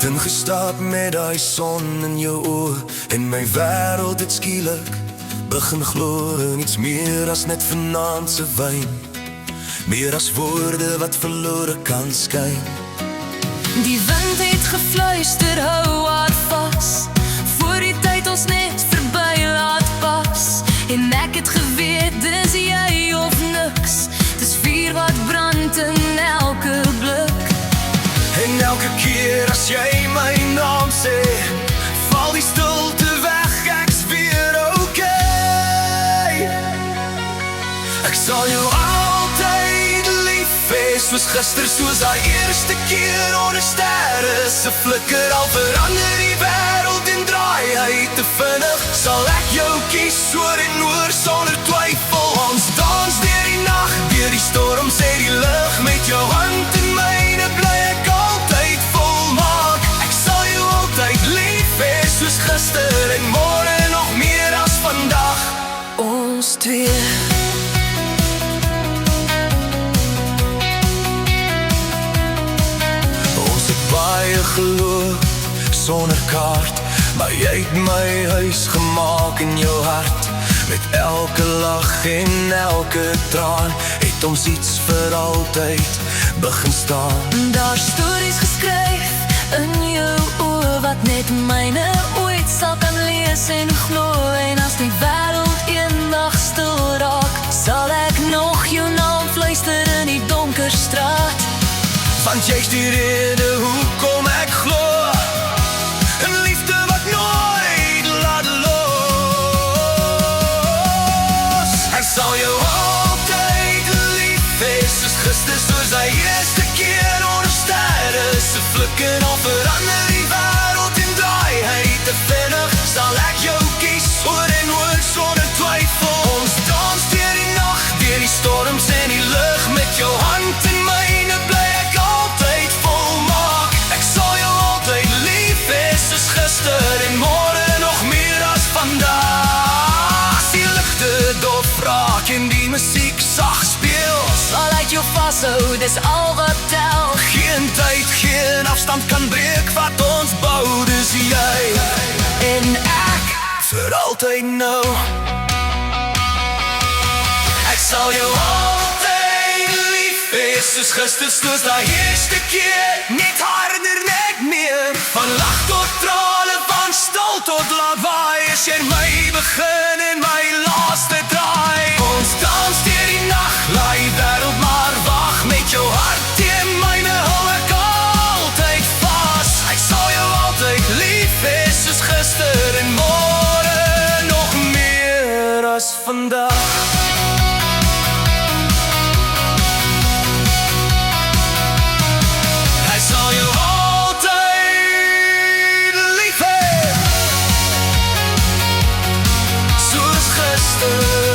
ingestap met daai son in jou oë en my wêreld het skielik begin glo in iets meer as net vanaand se wyn, meer as woorde wat verlore kan skyn. Die wind het gefluister, hou haar vas, voor die tyd ons net verby laat pas. En ek het geweet, dis jy of niks, dis vuur wat brand in elke blik. En elke keer as jy my naam sê, val die stilte weg, ek's weer okay. Ek sal jou altyd lief hê, soos gister, soos daai eerste keer onder sterre se flikker. Al verander die wêreld en draai hy te vinnig, sal ek jou kies oor en oor sonder twyfel. Ons dans deur die nag, deur die storm, sê die lug met jou hand in myne, bly ek altyd volmaak. Ek sal jou altyd lief hê, soos gister en môre nog meer as vandag. Ons twee. Baie geloof sonder kaart, maar jy het my huis gemaak in jou hart. Met elke lach en elke traan het ons iets vir altyd begin staan. Daar stories geskryf in jou oë wat net myne ooit sal kan lees en glo. En as die wêreld eendag stil raak, sal ek nog jou naam fluister in die donker straat. Want jy's die rede hoekom ek glo in liefde wat nooit laat los. Ek sal jou altyd lief hê, soos gister, soos daai eerste keer onder sterre se flikker. Al verander die wêreld en draai hy te vinnig, sal ek jou kies oor en oor sonder twyfel. Ons dans deur die nag, deur die storms en die lug, met jou hand in myne, bly ek altyd volmaak. Ek sal jou altyd lief hê, soos gister en môre nog meer as vandag. As die ligte dof raak en die musiek sag speel, Sal ek jou vashou, dis al wat tel. geen tyd, geen afstand kan breek wat ons bou. Dis jy En ek vir altyd nou. Ek sal jou altyd lief hê, soos gister, soos daai eerste keer. Net harder, net meer, van lag tot trane, van stil tot lawaai. As jy my begin en my laaste draai. Ons dans deur die nag, laat die wêreld maar wag. Met jou hart teen myne hou ek altyd vas. Ek sal jou altyd lief hê, soos gister en môre nog meer as vandag. Ek sal jou altyd lief hê, soos gister